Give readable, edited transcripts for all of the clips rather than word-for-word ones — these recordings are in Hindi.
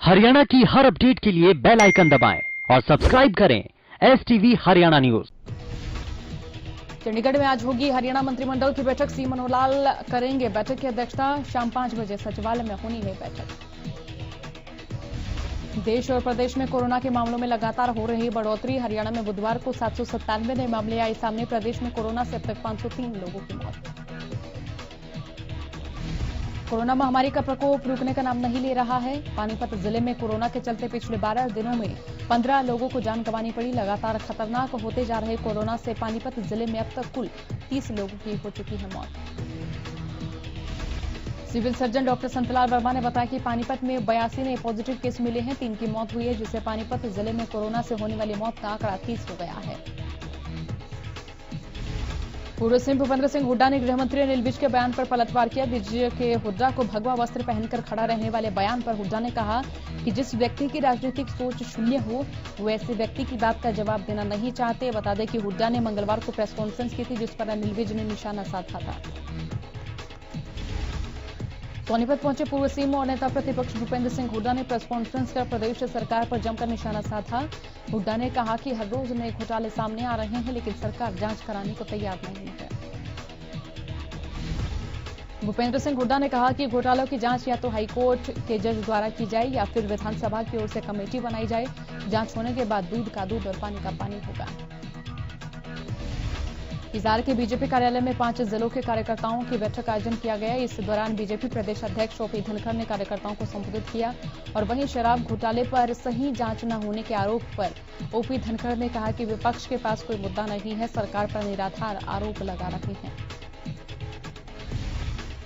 हरियाणा की हर अपडेट के लिए बेल आइकन दबाएं और सब्सक्राइब करें STV हरियाणा न्यूज। चंडीगढ़ में आज होगी हरियाणा मंत्रिमंडल की बैठक। सी मनोहर लाल करेंगे बैठक की अध्यक्षता। शाम 5 बजे सचिवालय में होनी है बैठक। देश और प्रदेश में कोरोना के मामलों में लगातार हो रही बढ़ोतरी। हरियाणा में बुधवार को 797 नए मामले आए सामने। प्रदेश में कोरोना से अब तक 503 लोगों की मौत। कोरोना महामारी का प्रकोप रुकने का नाम नहीं ले रहा है। पानीपत जिले में कोरोना के चलते पिछले 12 दिनों में 15 लोगों को जान गंवानी पड़ी। लगातार खतरनाक होते जा रहे कोरोना से पानीपत जिले में अब तक कुल 30 लोगों की हो चुकी है मौत। Civil surgeon doctor Santlal Verma ने बताया कि पानीपत में 82 नए पॉजिटिव केस मिले हैं। 3 की मौत हुई है, जिससे पानीपत जिले में कोरोना से होने वाली मौत का आंकड़ा 30 हो गया है। पूर्व सीएम भूपेंद्र सिंह हुड्डा ने गृह मंत्री अनिल विज के बयान पर पलटवार किया। विज के हुड्डा को भगवा वस्त्र पहनकर खड़ा रहने वाले बयान पर हुड्डा ने कहा कि जिस व्यक्ति की राजनीतिक सोच शून्य हो वो ऐसे व्यक्ति की बात का जवाब देना नहीं चाहते। बता दें कि हुड्डा ने मंगलवार को प्रेस कॉन्फ्रेंस की थी, जिस पर अनिल विज ने निशाना साधा था। सोनीपत पहुंचे पूर्व सीएम और नेता प्रतिपक्ष भूपेंद्र सिंह हुड्डा ने प्रेस कॉन्फ्रेंस कर प्रदेश सरकार पर जमकर निशाना साधा। हुड्डा ने कहा कि हर रोज नए घोटाले सामने आ रहे हैं, लेकिन सरकार जांच कराने को तैयार नहीं है। भूपेंद्र सिंह हुड्डा ने कहा कि घोटालों की जांच या तो हाईकोर्ट के जज द्वारा की जाए या फिर विधानसभा की ओर से कमेटी बनाई जाए। जांच होने के बाद दूध का दूध और पानी का पानी होगा। हिसार के बीजेपी कार्यालय में 5 जिलों के कार्यकर्ताओं की बैठक का आयोजन किया गया। इस दौरान बीजेपी प्रदेश अध्यक्ष ओपी धनखड़ ने कार्यकर्ताओं को संबोधित किया और वहीं शराब घोटाले पर सही जांच न होने के आरोप पर ओपी धनखड़ ने कहा कि विपक्ष के पास कोई मुद्दा नहीं है, सरकार पर निराधार आरोप लगा रहे हैं।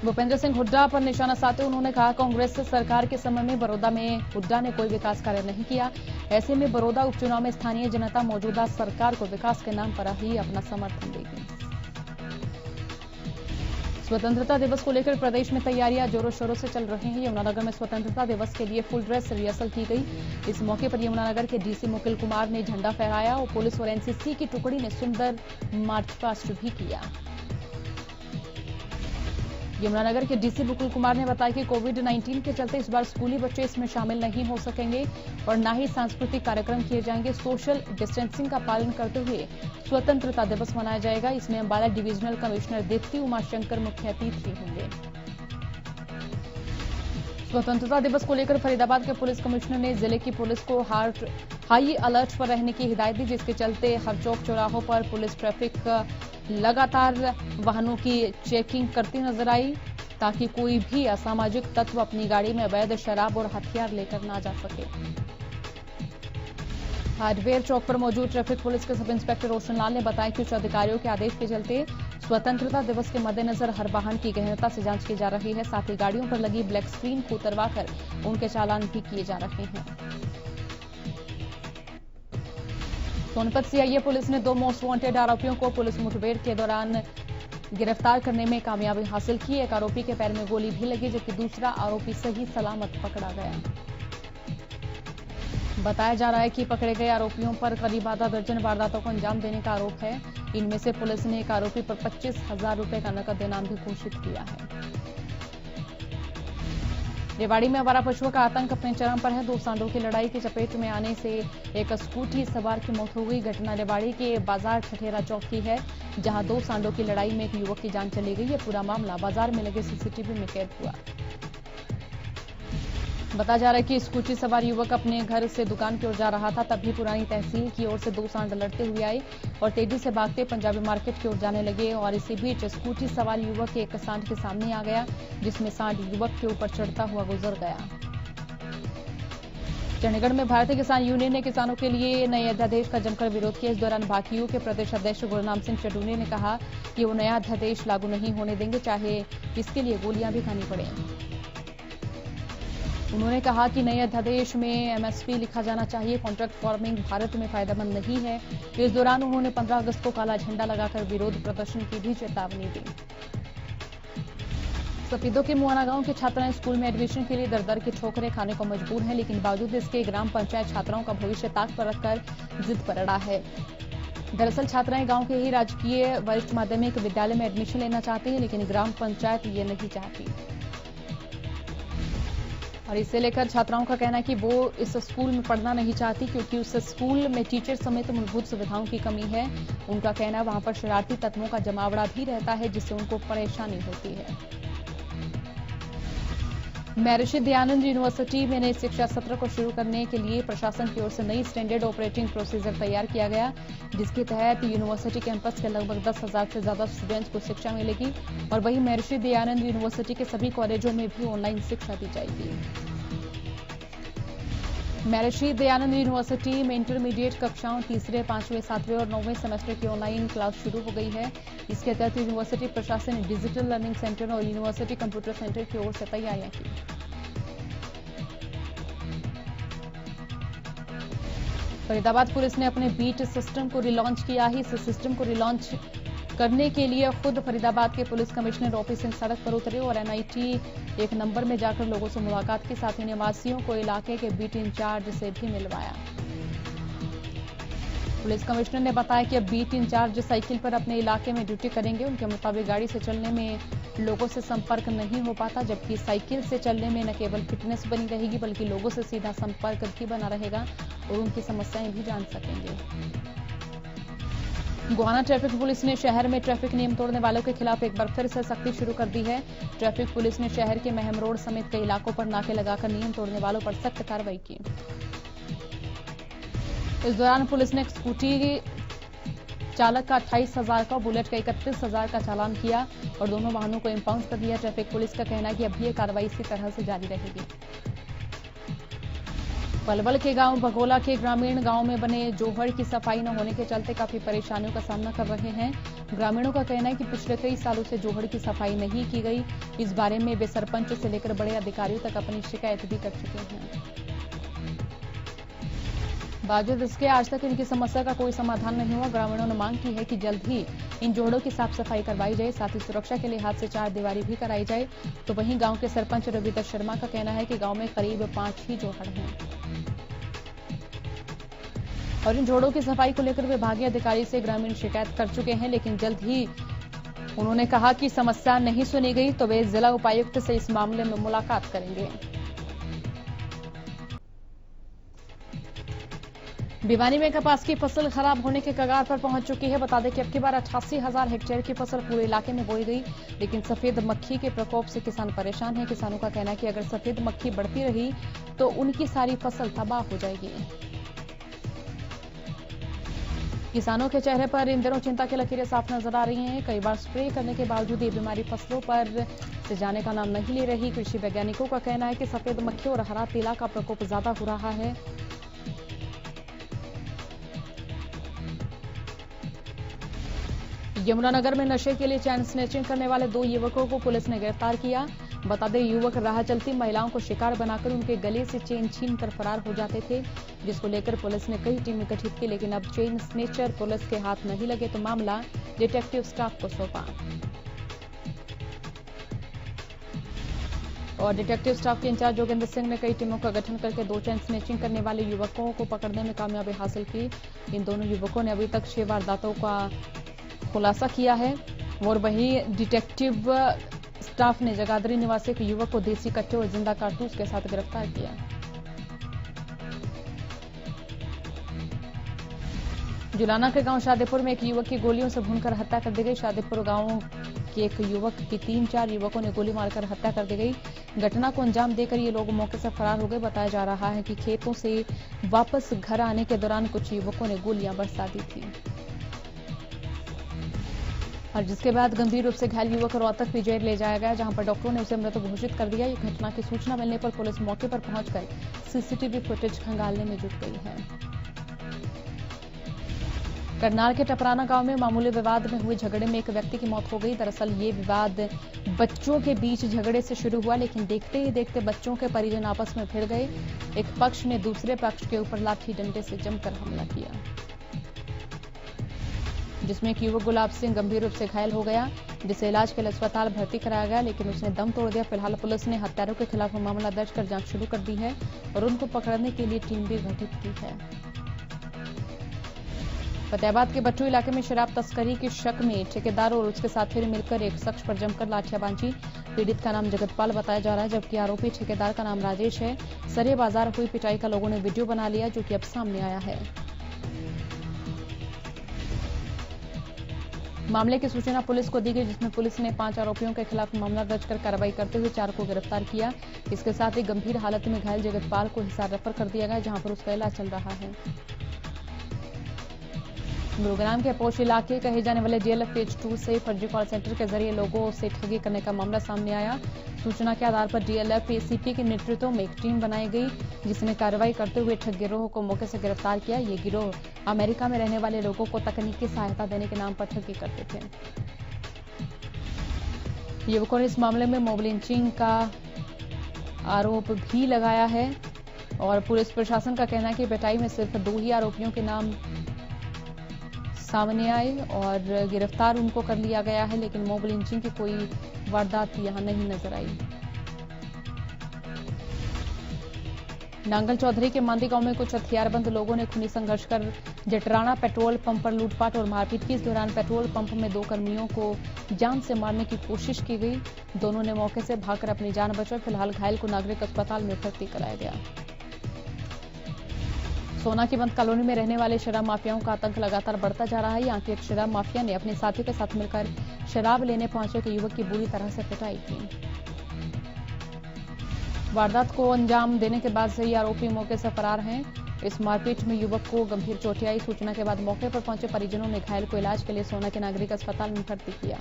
भूपेंद्र सिंह हुड्डा पर निशाना साधते उन्होंने कहा कांग्रेस सरकार के समय में बड़ौदा में हुड्डा ने कोई विकास कार्य नहीं किया। ऐसे में बड़ौदा उपचुनाव में स्थानीय जनता मौजूदा सरकार को विकास के नाम पर ही अपना समर्थन देगी। स्वतंत्रता दिवस को लेकर प्रदेश में तैयारियां जोरों शोरों से चल रही हैं। यमुनानगर में स्वतंत्रता दिवस के लिए फुल ड्रेस रिहर्सल की गई। इस मौके पर यमुनानगर के डीसी मुकुल कुमार ने झंडा फहराया और पुलिस और एनसीसी की टुकड़ी ने सुंदर मार्च पास्ट भी किया। यमुनानगर के डीसी मुकुल कुमार ने बताया कि कोविड-19 के चलते इस बार स्कूली बच्चे इसमें शामिल नहीं हो सकेंगे और न ही सांस्कृतिक कार्यक्रम किए जाएंगे। सोशल डिस्टेंसिंग का पालन करते हुए स्वतंत्रता दिवस मनाया जाएगा। इसमें अंबाला डिविजनल कमिश्नर दीप्ति उमाशंकर मुख्य अतिथि होंगे। स्वतंत्रता दिवस को लेकर फरीदाबाद के पुलिस कमिश्नर ने जिले की पुलिस को हाई अलर्ट पर रहने की हिदायत दी, जिसके चलते हर चौक चौराहों पर पुलिस ट्रैफिक लगातार वाहनों की चेकिंग करती नजर आई, ताकि कोई भी असामाजिक तत्व अपनी गाड़ी में अवैध शराब और हथियार लेकर ना जा सके। हार्डवेयर चौक पर मौजूद ट्रैफिक पुलिस के सब इंस्पेक्टर रोशन लाल ने बताया कि उच्च अधिकारियों के आदेश के चलते स्वतंत्रता दिवस के मद्देनजर हर वाहन की गहनता से जांच की जा रही है। साथ ही गाड़ियों पर लगी ब्लैक स्क्रीन को उतरवाकर उनके चालान भी किए जा रहे हैं। सोनीपत सीआईए पुलिस ने 2 मोस्ट वांटेड आरोपियों को पुलिस मुठभेड़ के दौरान गिरफ्तार करने में कामयाबी हासिल की। एक आरोपी के पैर में गोली भी लगी, जबकि दूसरा आरोपी सही सलामत पकड़ा गया। बताया जा रहा है कि पकड़े गए आरोपियों पर करीब आधा दर्जन वारदातों को अंजाम देने का आरोप है। इनमें से पुलिस ने एक आरोपी पर 25,000 रुपए का नकद इनाम भी घोषित किया है। रेवाड़ी में आवारा पशुओं का आतंक अपने चरम पर है। 2 सांडों की लड़ाई की चपेट में आने से एक स्कूटी सवार की मौत हो गई। घटना रेवाड़ी के बाजार ठठेरा चौक की है, जहां 2 सांडों की लड़ाई में एक युवक की जान चली गई। यह पूरा मामला बाजार में लगे सीसीटीवी में कैद हुआ। बताया जा रहा है कि स्कूटी सवार युवक अपने घर से दुकान की ओर जा रहा था, तभी पुरानी तहसील की ओर से 2 सांड लड़ते हुए आए और तेजी से भागते पंजाबी मार्केट की ओर जाने लगे और इसी बीच स्कूटी सवार युवक एक सांड के सामने आ गया, जिसमें सांड युवक के ऊपर चढ़ता हुआ गुजर गया। चंडीगढ़ में भारतीय किसान यूनियन ने किसानों के लिए नए अध्यादेश का जमकर विरोध किया। इस दौरान भाकियू के प्रदेश अध्यक्ष गुरनाम सिंह चडूनी ने कहा कि वो नया अध्यादेश लागू नहीं होने देंगे, चाहे इसके लिए गोलियां भी खानी पड़े। उन्होंने कहा कि नए अध्यादेश में एमएसपी लिखा जाना चाहिए। कॉन्ट्रैक्ट फार्मिंग भारत में फायदेमंद नहीं है। इस दौरान उन्होंने 15 अगस्त को काला झंडा लगाकर विरोध प्रदर्शन की भी चेतावनी दी। सफीदों के मुआना गांव की छात्राएं स्कूल में एडमिशन के लिए दर-दर की ठोकरें खाने को मजबूर हैं, लेकिन बावजूद इसके ग्राम पंचायत छात्राओं का भविष्य ताक पर रखकर जिद पर अड़ा है। दरअसल छात्राएं गांव के ही राजकीय वरिष्ठ माध्यमिक विद्यालय में एडमिशन लेना चाहती हैं, लेकिन ग्राम पंचायत ये नहीं चाहती। और इसे लेकर छात्राओं का कहना है कि वो इस स्कूल में पढ़ना नहीं चाहती क्योंकि उस स्कूल में टीचर समेत मूलभूत सुविधाओं की कमी है। उनका कहना है वहां पर शरारती तत्वों का जमावड़ा भी रहता है जिससे उनको परेशानी होती है। महर्षि दयानंद यूनिवर्सिटी में नए शिक्षा सत्र को शुरू करने के लिए प्रशासन की ओर से नई स्टैंडर्ड ऑपरेटिंग प्रोसीजर तैयार किया गया, जिसके तहत यूनिवर्सिटी कैंपस के लगभग 10,000 से ज्यादा स्टूडेंट्स को शिक्षा मिलेगी और वहीं महर्षि दयानंद यूनिवर्सिटी के सभी कॉलेजों में भी ऑनलाइन शिक्षा दी जाएगी। महर्षि दयानंद यूनिवर्सिटी में इंटरमीडिएट कक्षाओं तीसरे, 5वें, 7वें और 9वें सेमेस्टर की ऑनलाइन क्लास शुरू हो गई है। इसके तहत यूनिवर्सिटी प्रशासन ने डिजिटल लर्निंग सेंटर और यूनिवर्सिटी कंप्यूटर सेंटर की ओर से तैयारियां की। फरीदाबाद पुलिस ने अपने बीट सिस्टम को रिलॉन्च किया है। इस सिस्टम को रिलॉन्च करने के लिए खुद फरीदाबाद के पुलिस कमिश्नर ओपी सिंह सड़क पर उतरे और एनआईटी एक नंबर में जाकर लोगों से मुलाकात के साथ ही निवासियों को इलाके के बीट इंचार्ज से भी मिलवाया। पुलिस कमिश्नर ने बताया कि अब बीट इंचार्ज साइकिल पर अपने इलाके में ड्यूटी करेंगे। उनके मुताबिक गाड़ी से चलने में लोगों से संपर्क नहीं हो पाता, जबकि साइकिल से चलने में न केवल फिटनेस बनी रहेगी बल्कि लोगों से सीधा संपर्क भी बना रहेगा और उनकी समस्याएं भी जान सकेंगे। गोहाना ट्रैफिक पुलिस ने शहर में ट्रैफिक नियम तोड़ने वालों के खिलाफ एक बार फिर से सख्ती शुरू कर दी है। ट्रैफिक पुलिस ने शहर के महम रोड समेत कई इलाकों पर नाके लगाकर नियम तोड़ने वालों पर सख्त कार्रवाई की। इस दौरान पुलिस ने एक स्कूटी चालक का 28,000 का, बुलेट का 31,000 का चालान किया और दोनों वाहनों को इंपाउंड कर दिया। ट्रैफिक पुलिस का कहना है कि अभी ये कार्रवाई इसी तरह से जारी रहेगी। पलवल के गांव बघोला के ग्रामीण गांव में बने जोहड़ की सफाई न होने के चलते काफी परेशानियों का सामना कर रहे हैं। ग्रामीणों का कहना है कि पिछले कई सालों से जोहड़ की सफाई नहीं की गई। इस बारे में वे सरपंच से लेकर बड़े अधिकारियों तक अपनी शिकायत भी कर चुके हैं। बावजूद इसके आज तक इनकी समस्या का कोई समाधान नहीं हुआ। ग्रामीणों ने मांग की है कि जल्द ही इन जोड़ों की साफ सफाई करवाई जाए, साथ ही सुरक्षा के लिहाज से 4 दीवारी भी कराई जाए। तो वहीं गांव के सरपंच रविदास शर्मा का कहना है कि गांव में करीब 5 ही जोहड़ हैं और इन जोड़ों की सफाई को लेकर विभागीय अधिकारी से ग्रामीण शिकायत कर चुके हैं, लेकिन जल्द ही उन्होंने कहा कि समस्या नहीं सुनी गई तो वे जिला उपायुक्त से इस मामले में मुलाकात करेंगे। भिवानी में कपास की फसल खराब होने के कगार पर पहुंच चुकी है। बता दें कि अब की बार 88,000 हेक्टेयर की फसल पूरे इलाके में बोई गई, लेकिन सफेद मक्खी के प्रकोप से किसान परेशान हैं। किसानों का कहना है कि अगर सफेद मक्खी बढ़ती रही तो उनकी सारी फसल तबाह हो जाएगी। किसानों के चेहरे पर इन दिनों चिंता की लकीरें साफ नजर आ रही हैं। कई बार स्प्रे करने के बावजूद ये बीमारी फसलों पर से जाने का नाम नहीं ले रही। कृषि वैज्ञानिकों का कहना है कि सफेद मक्खी और हरा तीला का प्रकोप ज्यादा हो रहा है। यमुनानगर में नशे के लिए चैन स्नैचिंग करने वाले 2 युवकों को पुलिस ने गिरफ्तार किया। बता दें युवक राह चलती महिलाओं को शिकार बनाकर उनके गले से चेन छीन कर फरार हो जाते थे, जिसको लेकर पुलिस ने कई टीमें गठित की, लेकिन अब चेन स्नैचर पुलिस के हाथ नहीं लगे तो मामला डिटेक्टिव स्टाफ को सौंपा और डिटेक्टिव स्टाफ के इंचार्ज जोगिंदर सिंह ने कई टीमों का गठन करके 2 चैन स्नैचिंग करने वाले युवकों को पकड़ने में कामयाबी हासिल की। इन दोनों युवकों ने अभी तक 6 वारदातों का खुलासा किया है और वहीं डिटेक्टिव स्टाफ ने जगाधरी निवासी एक युवक को देसी कट्टे और जिंदा कारतूस के साथ गिरफ्तार किया। जुलाना के गांव शादीपुर में एक युवक की गोलियों से भूनकर हत्या कर दी गई। शादीपुर गांव के एक युवक की 3-4 युवकों ने गोली मारकर हत्या कर दी गई। घटना को अंजाम देकर ये लोग मौके से फरार हो गए। बताया जा रहा है कि खेतों से वापस घर आने के दौरान कुछ युवकों ने गोलियां बरसा दी थी और जिसके बाद गंभीर रूप से घायल युवक रोहतक पीजीआई ले जाया गया, जहां पर डॉक्टरों ने उसे मृत घोषित कर दिया। इस घटना की सूचना मिलने पर पुलिस मौके पर पहुंचकर सीसीटीवी फुटेज खंगालने में जुट गई है। करनाल के टपराना गांव में मामूली विवाद में हुए झगड़े में एक व्यक्ति की मौत हो गई। दरअसल ये विवाद बच्चों के बीच झगड़े से शुरू हुआ, लेकिन देखते ही देखते बच्चों के परिजन आपस में भिड़ गए। एक पक्ष ने दूसरे पक्ष के ऊपर लाठी डंडे से जमकर हमला किया, जिसमें एक युवक गुलाब सिंह गंभीर रूप से घायल हो गया, जिसे इलाज के लिए अस्पताल भर्ती कराया गया, लेकिन उसने दम तोड़ दिया। फिलहाल पुलिस ने हत्यारों के खिलाफ मामला दर्ज कर जांच शुरू कर दी है और उनको पकड़ने के लिए टीम भी गठित की है। फतेहाबाद के बट्टू इलाके में शराब तस्करी के शक में ठेकेदार और उसके साथियों ने मिलकर एक शख्स पर जमकर लाठियां बांधी। पीड़ित का नाम जगतपाल बताया जा रहा है, जबकि आरोपी ठेकेदार का नाम राजेश है। सरिया बाजार हुई पिटाई का लोगों ने वीडियो बना लिया, जो कि अब सामने आया है। मामले की सूचना पुलिस को दी गई, जिसमें पुलिस ने 5 आरोपियों के खिलाफ मामला दर्ज कर कार्रवाई करते हुए 4 को गिरफ्तार किया। इसके साथ ही गंभीर हालत में घायल जगतपाल को हिसार रेफर कर दिया गया, जहां पर उसका इलाज चल रहा है। गुरुग्राम के पोश इलाके कहे जाने वाले डीएलएफ फेज 2 से फर्जी कॉल सेंटर के जरिए लोगों से ठगी करने का मामला सामने आया। सूचना के आधार पर डीएलएफ एसीपी के नेतृत्व में एक टीम बनाई गई, जिसने कार्रवाई करते हुए ठग गिरोह को मौके से गिरफ्तार किया। ये गिरोह अमेरिका में रहने वाले लोगों को तकनीकी सहायता देने के नाम पर ठगी करते थे। युवकों ने इस मामले में मॉब लिंचिंग का आरोप भी लगाया है और पुलिस प्रशासन का कहना है कि पिटाई में सिर्फ 2 ही आरोपियों के नाम सामने आए और गिरफ्तार उनको कर लिया गया है, लेकिन मॉब लिंचिंग की कोई वारदात यहां नहीं नजर आई। नांगल चौधरी के मांदी गांव में कुछ हथियारबंद लोगों ने खूनी संघर्ष कर जटराना पेट्रोल पंप पर लूटपाट और मारपीट की। इस दौरान पेट्रोल पंप में 2 कर्मियों को जान से मारने की कोशिश की गई। दोनों ने मौके से भागकर अपनी जान बचाई। फिलहाल घायल को नागरिक अस्पताल में भर्ती कराया गया। सोना की बंद कॉलोनी में रहने वाले शराब माफियाओं का आतंक लगातार बढ़ता जा रहा है। यहाँ के एक शराब माफिया ने अपने साथी के साथ मिलकर शराब लेने पहुंचे एक युवक की बुरी तरह से पिटाई की। वारदात को अंजाम देने के बाद से ही आरोपी मौके से फरार हैं। इस मारपीट में युवक को गंभीर चोटें आई। सूचना के बाद मौके पर पहुंचे परिजनों ने घायल को इलाज के लिए सोना के नागरिक अस्पताल में भर्ती किया,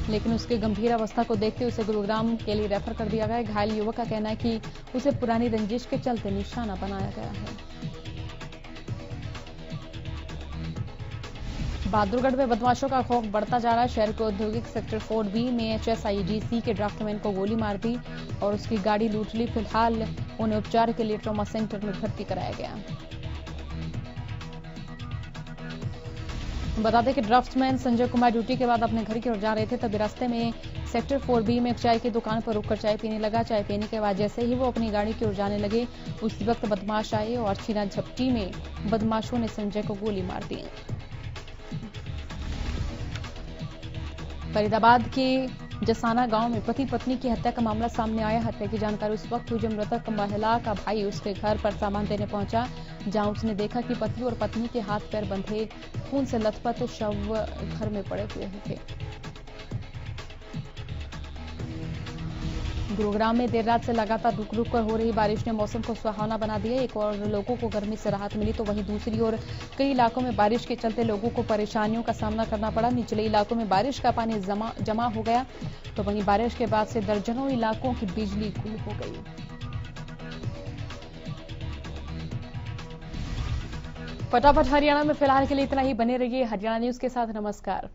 लेकिन उसकी गंभीर अवस्था को देखते उसे गुरुग्राम के लिए रेफर कर दिया गया। घायल युवक का कहना है कि उसे पुरानी रंजिश के चलते निशाना बनाया गया है। बहादुरगढ़ में बदमाशों का खौफ बढ़ता जा रहा है। शहर के औद्योगिक सेक्टर 4B में HSIDC के ड्राफ्टमैन को गोली मार दी और उसकी गाड़ी लूट ली। फिलहाल उन्हें उपचार के लिए ट्रॉमा सेंटर में भर्ती कराया गया। बता दें कि ड्राफ्ट्समैन संजय कुमार ड्यूटी के बाद अपने घर की ओर जा रहे थे, तभी रास्ते में सेक्टर 4B में एक चाय की दुकान पर रुककर चाय पीने लगा। चाय पीने के बाद जैसे ही वो अपनी गाड़ी की ओर जाने लगे, उस वक्त बदमाश आए और छीना झपटी में बदमाशों ने संजय को गोली मार दी। फरीदाबाद के जसाना गांव में पति पत्नी की हत्या का मामला सामने आया। हत्या की जानकारी उस वक्त हुई जब मृतक महिला का भाई उसके घर पर सामान देने पहुंचा, जहां उसने देखा कि पति और पत्नी के हाथ पैर बंधे खून से लथपथ शव घर में पड़े हुए थे। गुरुग्राम में देर रात से लगातार रुक रुक कर हो रही बारिश ने मौसम को सुहावना बना दिया। एक और लोगों को गर्मी से राहत मिली, तो वहीं दूसरी ओर कई इलाकों में बारिश के चलते लोगों को परेशानियों का सामना करना पड़ा। निचले इलाकों में बारिश का पानी जमा हो गया, तो वहीं बारिश के बाद से दर्जनों इलाकों की बिजली गुल हो गई। फटाफट हरियाणा में फिलहाल के लिए इतना ही। बने रहिए हरियाणा न्यूज के साथ। नमस्कार।